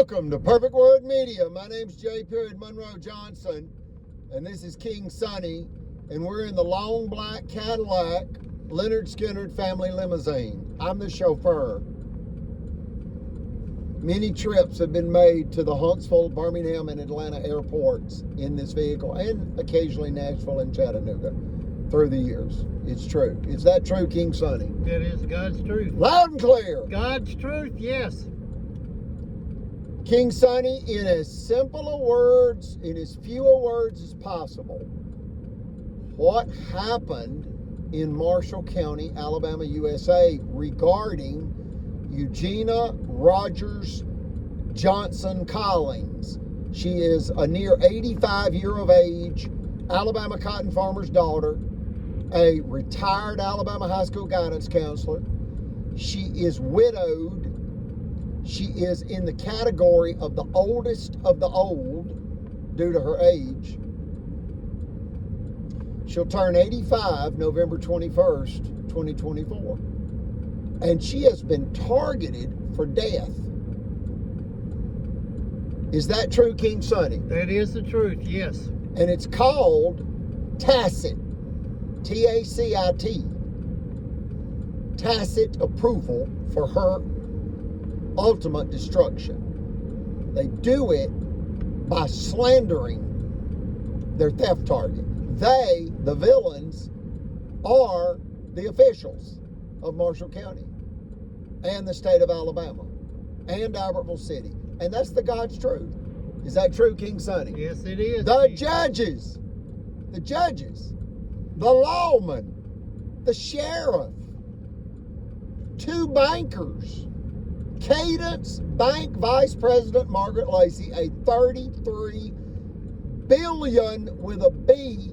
Welcome to Perfect Word Media. My name's J. Monroe Johnson, and this is King Sonny, and we're in the long black Cadillac Leonard Skinner family limousine. I'm the chauffeur. Many trips have been made to the Huntsville, Birmingham, and Atlanta airports in this vehicle, and occasionally Nashville and Chattanooga through the years. It's true. Is that true, King Sonny? That is God's truth. Loud and clear. God's truth, yes. King Sonny, in as simple a words, in as few a words as possible, what happened in Marshall County, Alabama, USA, regarding Eugenia Rogers Johnson Collins? She is a near 85 year of age, Alabama cotton farmer's daughter, a retired Alabama high school guidance counselor. She is widowed. She is in the category of the oldest of the old due to her age. She'll turn 85 November 21st, 2024. And she has been targeted for death. Is that true, King Sonny? That is the truth, yes. And it's called tacit, T-A-C-I-T, tacit approval for her ultimate destruction. They do it by slandering their theft target. They, the villains, are the officials of Marshall County and the state of Alabama and Albertville City. And that's the God's truth. Is that true, King Sonny? Yes, it is. The judges, the lawmen, the sheriff, two bankers, Cadence Bank Vice President Margaret Lacey, a $33 billion with a B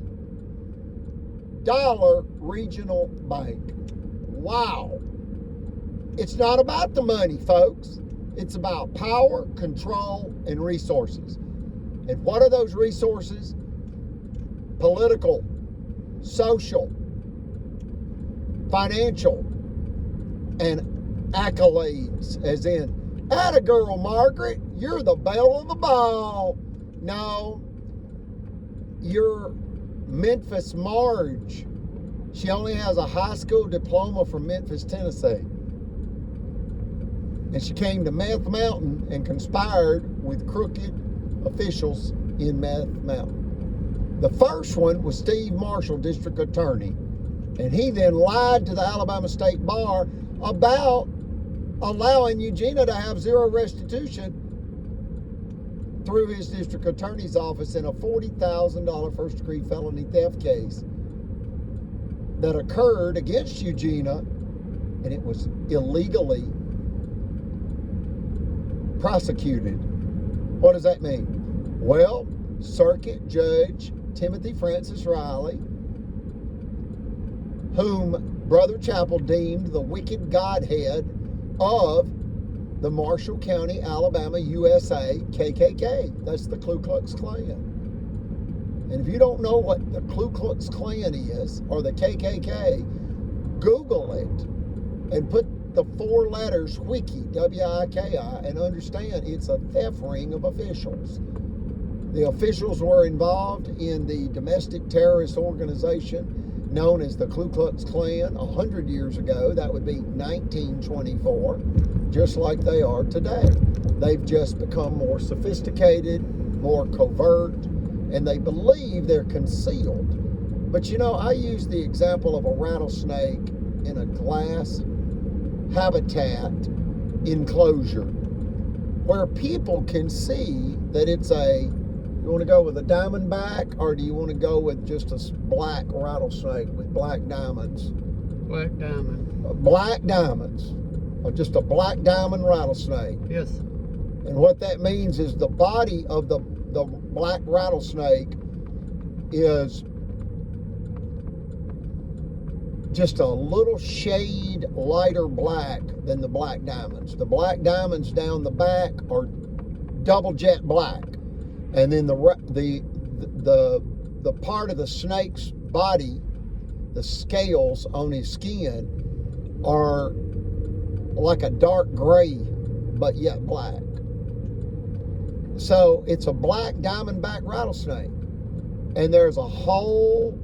dollar regional bank. Wow. It's not about the money, folks. It's about power, control, and resources. And what are those resources? Political, social, financial, and accolades, as in, atta girl, Margaret, you're the belle of the ball. No, you're Memphis Marge. She only has a high school diploma from Memphis, Tennessee. And she came to Meth Mountain and conspired with crooked officials in Meth Mountain. The first one was Steve Marshall, district attorney. And he then lied to the Alabama State Bar about allowing Eugenia to have zero restitution through his district attorney's office in a $40,000 first-degree felony theft case that occurred against Eugenia, and it was illegally prosecuted. What does that mean? Well, Circuit Judge Timothy Francis Riley, whom Brother Chappell deemed the wicked godhead of the Marshall County, Alabama, USA, KKK. That's the Ku Klux Klan. And if you don't know what the Ku Klux Klan is, or the KKK, Google it and put the four letters WIKI, W-I-K-I, and understand it's a theft ring of officials. The officials were involved in the domestic terrorist organization known as the Ku Klux Klan 100 years ago. That would be 1924, just like they are today. They've just become more sophisticated, more covert, and they believe they're concealed. But you know, I use the example of a rattlesnake in a glass habitat enclosure where people can see that it's you want to go with a diamondback, or do you want to go with just a black rattlesnake with black diamonds? Black diamond. Black diamonds. Or just a black diamond rattlesnake. Yes. And what that means is the body of the black rattlesnake is just a little shade lighter black than the black diamonds. The black diamonds down the back are double jet black. And then the part of the snake's body, the scales on his skin, are like a dark gray, but yet black. So it's a black diamondback rattlesnake. And there's a whole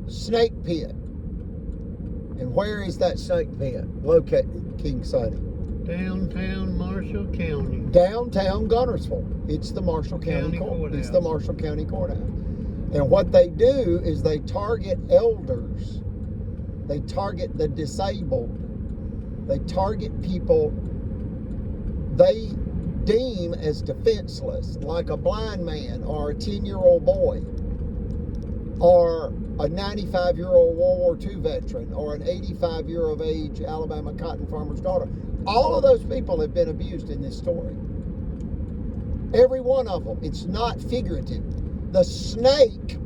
snake pit. And where is that snake pit located, King Sonny? Downtown Marshall County. Downtown Gunnersville. It's the Marshall County Court. It's the Courthouse. Marshall County Courthouse. And what they do is they target elders. They target the disabled. They target people they deem as defenseless, like a blind man or a 10-year-old boy or a 95-year-old World War II veteran or an 85-year-old age Alabama cotton farmer's daughter. All of those people have been abused in this story. Every one of them. It's not figurative. The snake,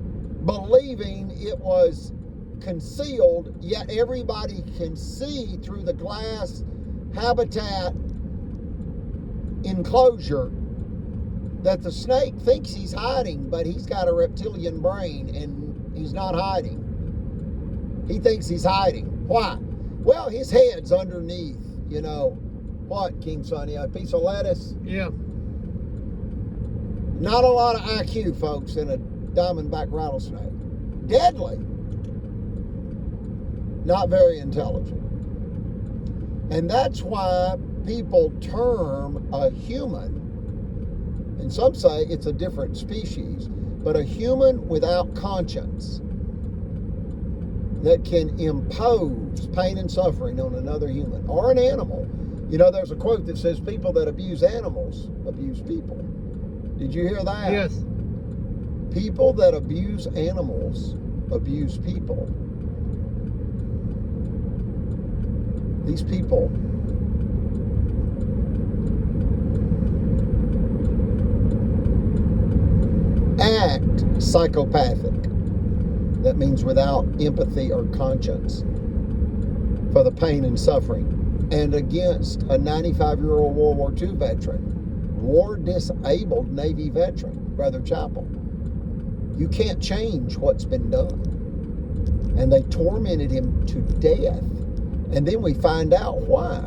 believing it was concealed, yet everybody can see through the glass habitat enclosure that the snake thinks he's hiding, but he's got a reptilian brain and he's not hiding. He thinks he's hiding. Why? Well, his head's underneath, you know, what, King Sonny, a piece of lettuce? Yeah. Not a lot of IQ, folks, in a diamondback rattlesnake. Deadly. Not very intelligent. And that's why people term a human, and some say it's a different species, but a human without conscience that can impose pain and suffering on another human or an animal. You know, there's a quote that says people that abuse animals abuse people. Did you hear that? Yes. People that abuse animals abuse people. These people act psychopathic. That means without empathy or conscience for the pain and suffering. And against a 95-year-old World War II veteran, war-disabled Navy veteran, Brother Chappell. You can't change what's been done. And they tormented him to death. And then we find out why.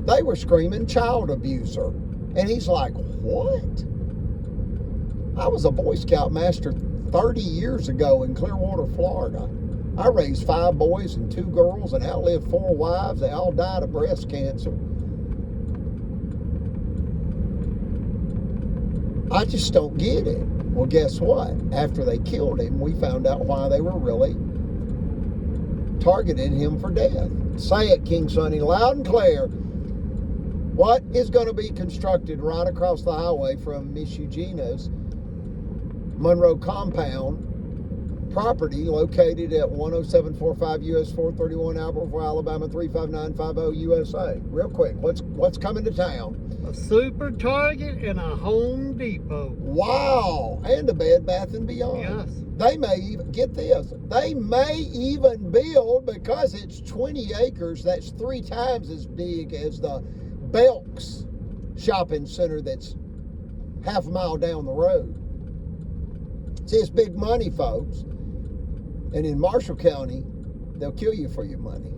They were screaming child abuser. And he's like, what? I was a Boy Scout master 30 years ago in Clearwater, Florida. I raised 5 boys and 2 girls and outlived 4 wives. They all died of breast cancer. I just don't get it. Well, guess what? After they killed him, we found out why they were really targeting him for death. Say it, King Sonny, loud and clear. What is going to be constructed right across the highway from Miss Eugenia's Monroe compound property located at 10745 US 431 Albertville, Alabama 35950 USA? Real quick, what's coming to town? A Super Target and a Home Depot. Wow, and a Bed Bath & Beyond. Yes. They may even, get this, they may even build, because it's 20 acres, that's 3 times as big as the Belk's shopping center that's half a mile down the road. See, it's big money, folks. And in Marshall County, they'll kill you for your money.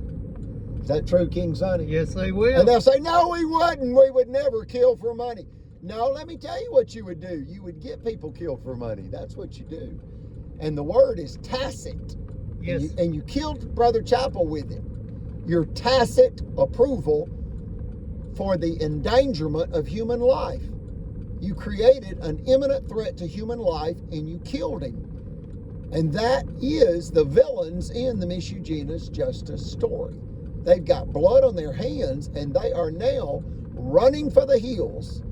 Is that true, King Sonny? Yes, they will. And they'll say, no, we wouldn't. We would never kill for money. No, let me tell you what you would do. You would get people killed for money. That's what you do. And the word is tacit. Yes. And you killed Brother Chappell with it. Your tacit approval for the endangerment of human life. You created an imminent threat to human life and you killed him. And that is the villains in the Miss Eugenia's Justice story. They've got blood on their hands and they are now running for the hills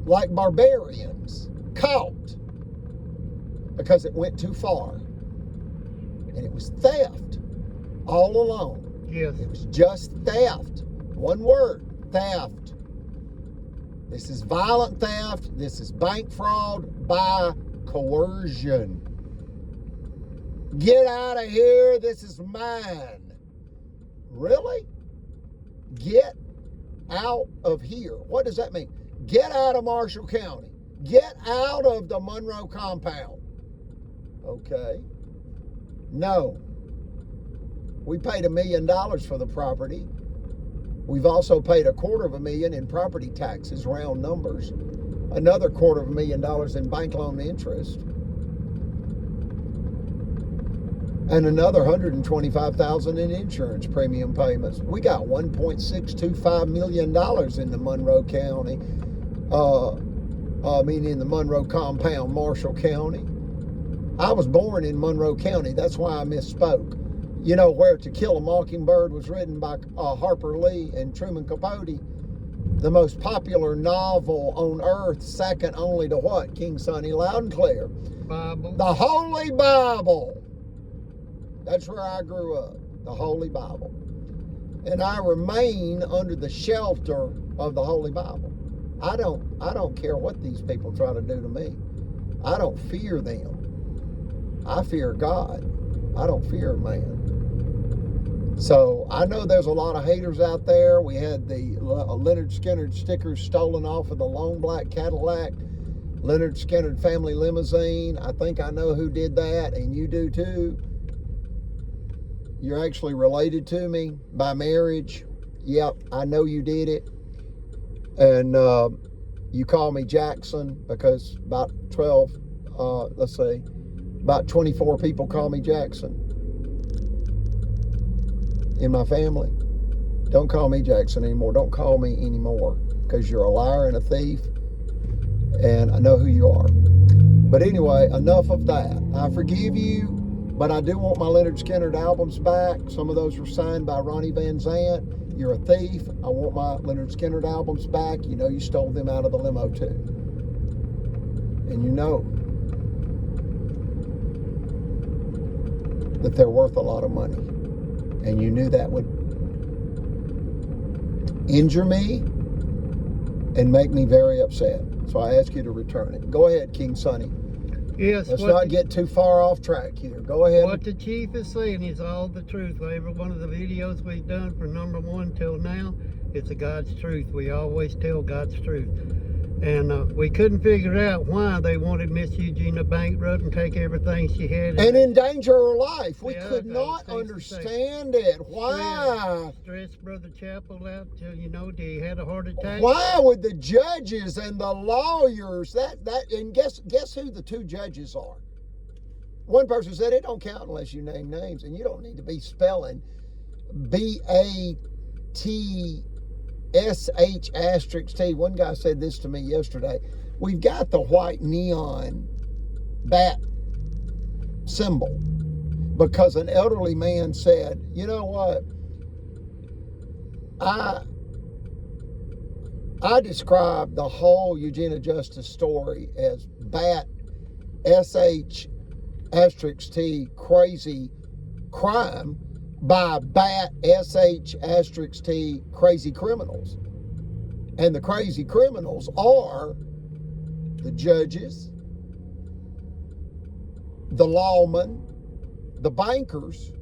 like barbarians, caught because it went too far. And it was theft all along. Yes. It was just theft. One word, theft. This is violent theft. This is bank fraud by coercion. Get out of here. This is mine. Really? Get out of here. What does that mean? Get out of Marshall County. Get out of the Monroe compound. Okay. No. We paid $1 million for the property. We've also paid $250,000 in property taxes, round numbers. Another $250,000 in bank loan interest. And another $125,000 in insurance premium payments. We got $1.625 million in the Monroe County. In the Monroe compound, Marshall County. I was born in Monroe County. That's why I misspoke. You know, where To Kill a Mockingbird was written by Harper Lee and Truman Capote. The most popular novel on earth, second only to what? King Sonny, loud and clear. Bible. The Holy Bible. That's where I grew up. The Holy Bible. And I remain under the shelter of the Holy Bible. I don't care what these people try to do to me. I don't fear them. I fear God. I don't fear man. So I know there's a lot of haters out there. We had the Leonard Skinner stickers stolen off of the long black Cadillac, Leonard Skinner family limousine. I think I know who did that, and you do too. You're actually related to me by marriage. Yep, I know you did it. And you call me Jackson because about 24 people call me Jackson in my family. Don't call me Jackson anymore. Don't call me anymore because you're a liar and a thief, and I know who you are. But anyway, enough of that. I forgive you, but I do want my Leonard Skinner albums back. Some of those were signed by Ronnie Van Zant. You're a thief. I want my Leonard Skinner albums back. You know you stole them out of the limo too. And you know that they're worth a lot of money. And you knew that would injure me and make me very upset. So I ask you to return it. Go ahead, King Sonny. Yes. Let's not get too far off track here. Go ahead. What the chief is saying is all the truth. Every one of the videos we've done from number 1 till now, it's a God's truth. We always tell God's truth. And we couldn't figure out why they wanted Miss Eugenia bankrupt and take everything she had. And endanger her life. We Yeah, could not understand it. Why? Stressed Brother Chapel out till, he had a heart attack. Why would the judges and the lawyers and guess who the two judges are? One person said it don't count unless you name names, and you don't need to be spelling BATSH*T. One guy said this to me yesterday. We've got the white neon bat symbol because an elderly man said, you know what? I described the whole Eugenia Justice story as bat SH*T crazy crime by bat SH*T crazy criminals. And the crazy criminals are the judges, the lawmen, the bankers,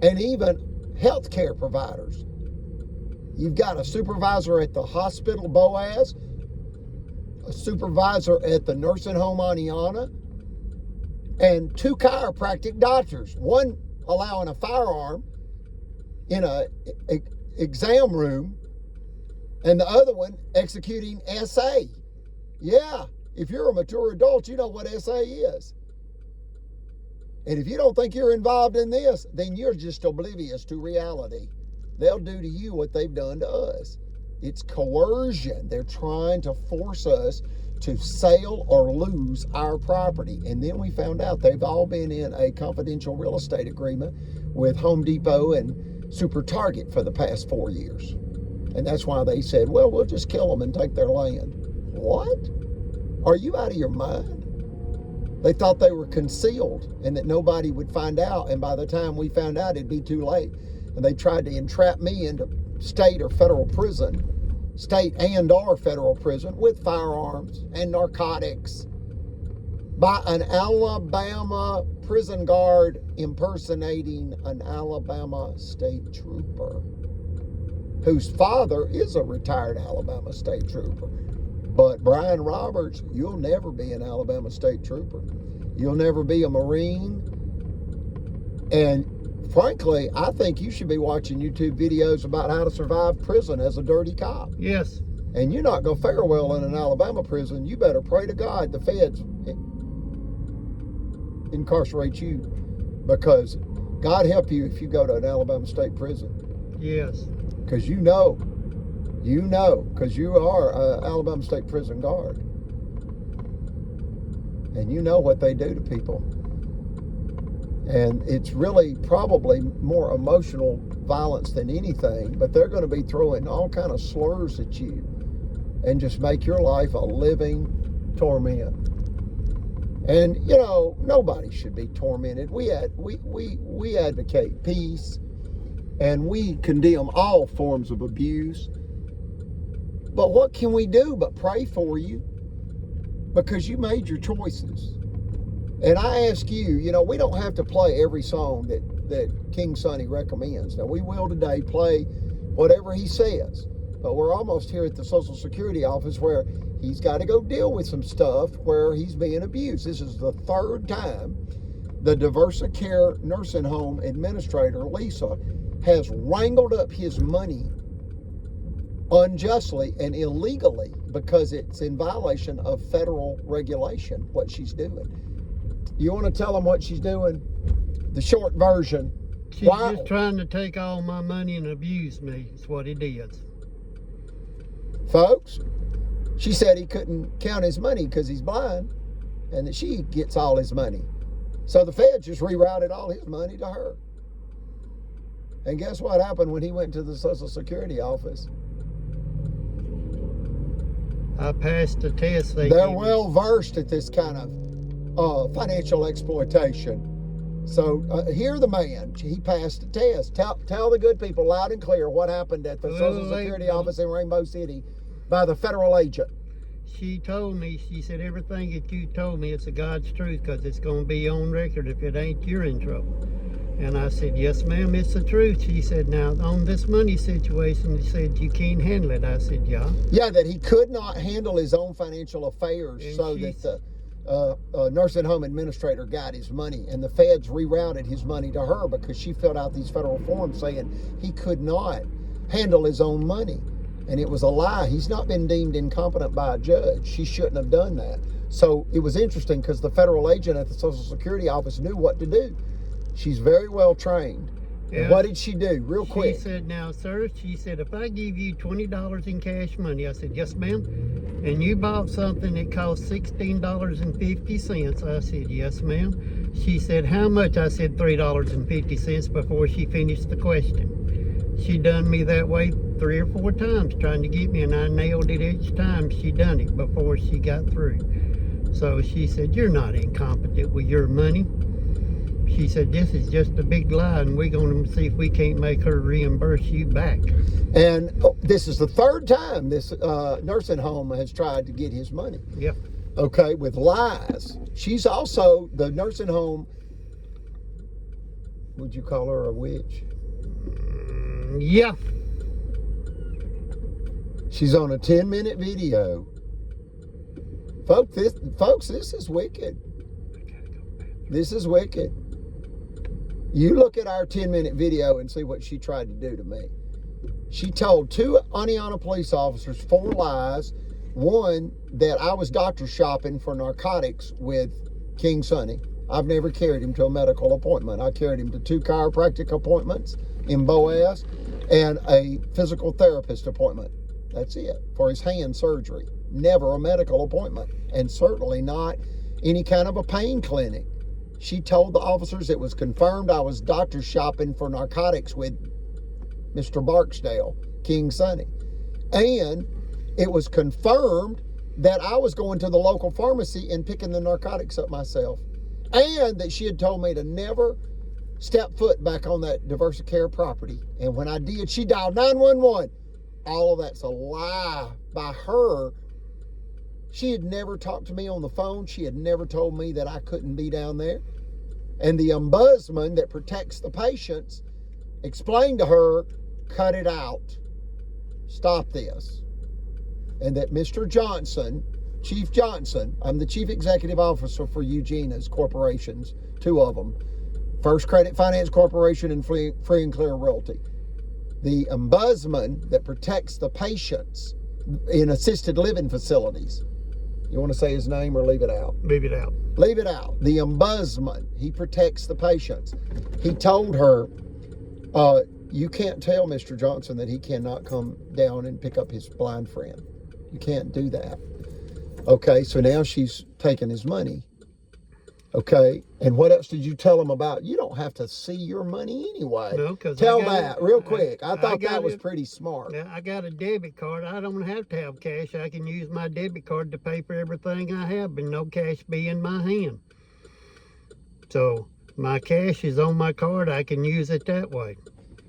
and even healthcare providers. You've got a supervisor at the hospital, Boaz, a supervisor at the nursing home, Aniana, and 2 chiropractic doctors, one allowing a firearm in a exam room and the other one executing SA. Yeah, if you're a mature adult, you know what SA is. And if you don't think you're involved in this, then you're just oblivious to reality. They'll do to you what they've done to us. It's coercion. They're trying to force us to sell or lose our property. And then we found out they've all been in a confidential real estate agreement with Home Depot and Super Target for the past 4 years. And that's why they said, well, we'll just kill them and take their land. What? Are you out of your mind? They thought they were concealed and that nobody would find out. And by the time we found out, it'd be too late. And they tried to entrap me into state or federal prison, state and or federal prison with firearms and narcotics by an Alabama prison guard impersonating an Alabama state trooper whose father is a retired Alabama state trooper. But Brian Roberts, you'll never be an Alabama state trooper. You'll never be a Marine. And frankly, I think you should be watching YouTube videos about how to survive prison as a dirty cop. Yes. And you're not going to fare well in an Alabama prison. You better pray to God the feds incarcerate you, because God help you if you go to an Alabama state prison. Yes. Because you know, because you are an Alabama state prison guard. And you know what they do to people. And it's really probably more emotional violence than anything, but they're going to be throwing all kind of slurs at you and just make your life a living torment. And, you know, nobody should be tormented. We advocate peace, and we condemn all forms of abuse. But what can we do but pray for you? Because you made your choices. And I ask you, you know, we don't have to play every song that King Sonny recommends. Now, we will today play whatever he says. But we're almost here at the Social Security office where he's got to go deal with some stuff where he's being abused. This is the third time the Discretion nursing home administrator, Lisa, has wrangled up his money unjustly and illegally because it's in violation of federal regulation, what she's doing. You want to tell them what she's doing? The short version. She's just trying to take all my money and abuse me. It's what it is. Folks, she said he couldn't count his money because he's blind, and that she gets all his money. So the feds just rerouted all his money to her. And guess what happened when he went to the Social Security office? I passed the test. They're well versed at this kind of financial exploitation. So hear the man. He passed the test. Tell the good people loud and clear what happened at the Social Security office in Rainbow City by the federal agent. She told me, she said, everything that you told me, it's a God's truth, because it's going to be on record. If it ain't, you're in trouble. And I said, yes, ma'am, it's the truth. She said, now, on this money situation, she said, you can't handle it. I said, yeah. Yeah, that he could not handle his own financial affairs, and so that the nursing home administrator got his money, and the feds rerouted his money to her because she filled out these federal forms saying he could not handle his own money. And it was a lie. He's not been deemed incompetent by a judge. She shouldn't have done that. So it was interesting because the federal agent at the Social Security office knew what to do. She's very well trained. Yeah. And what did she do? Real quick. She said, now, sir, she said, if I give you $20 in cash money, I said, yes, ma'am. And you bought something that cost $16.50. I said, yes, ma'am. She said, how much? I said, $3.50 before she finished the question. She done me that way 3 or 4 times trying to get me, and I nailed it each time she done it before she got through. So she said, you're not incompetent with your money. She said, this is just a big lie, and we're going to see if we can't make her reimburse you back. And this is the third time this nursing home has tried to get his money. Yep. Okay, with lies. She's also, the nursing home, would you call her a witch? Yeah. She's on a 10-minute video. Folks, this is wicked. This is wicked. You look at our 10-minute video and see what she tried to do to me. She told 2 Aniana police officers 4 lies. One, that I was doctor shopping for narcotics with King Sonny. I've never carried him to a medical appointment. I carried him to 2 chiropractic appointments in Boaz and a physical therapist appointment. That's it, for his hand surgery. Never a medical appointment, and certainly not any kind of a pain clinic. She told the officers it was confirmed I was doctor shopping for narcotics with Mr. Barksdale, King Sonny. And it was confirmed that I was going to the local pharmacy and picking the narcotics up myself. And that she had told me to never step foot back on that Diversicare property. And when I did, she dialed 911. All of that's a lie by her. She had never talked to me on the phone. She had never told me that I couldn't be down there. And the ombudsman that protects the patients explained to her, cut it out. Stop this. And that Mr. Johnson, Chief Johnson, I'm the chief executive officer for Eugenia's corporations, 2 of them, First Credit Finance Corporation and Free and Clear Realty. The ombudsman that protects the patients in assisted living facilities. You want to say his name or leave it out? Leave it out. Leave it out. The ombudsman, he protects the patients. He told her, you can't tell Mr. Johnson that he cannot come down and pick up his blind friend. You can't do that. Okay, so now she's taking his money. Okay, and what else did you tell him about? You don't have to see your money anyway. No, because tell that real quick. I thought that was pretty smart. I got a debit card. I don't have to have cash. I can use my debit card to pay for everything I have, but no cash be in my hand. So my cash is on my card. I can use it that way.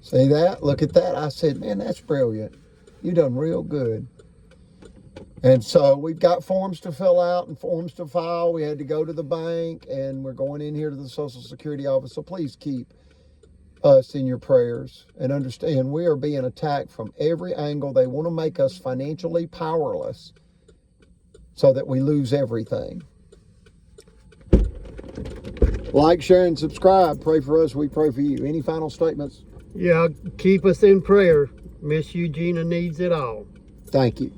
See that? Look at that. I said, man, that's brilliant. You done real good. And so we've got forms to fill out and forms to file. We had to go to the bank, and we're going in here to the Social Security office. So please keep us in your prayers and understand we are being attacked from every angle. They want to make us financially powerless so that we lose everything. Like, share, and subscribe. Pray for us. We pray for you. Any final statements? Yeah, keep us in prayer. Miss Eugenia needs it all. Thank you.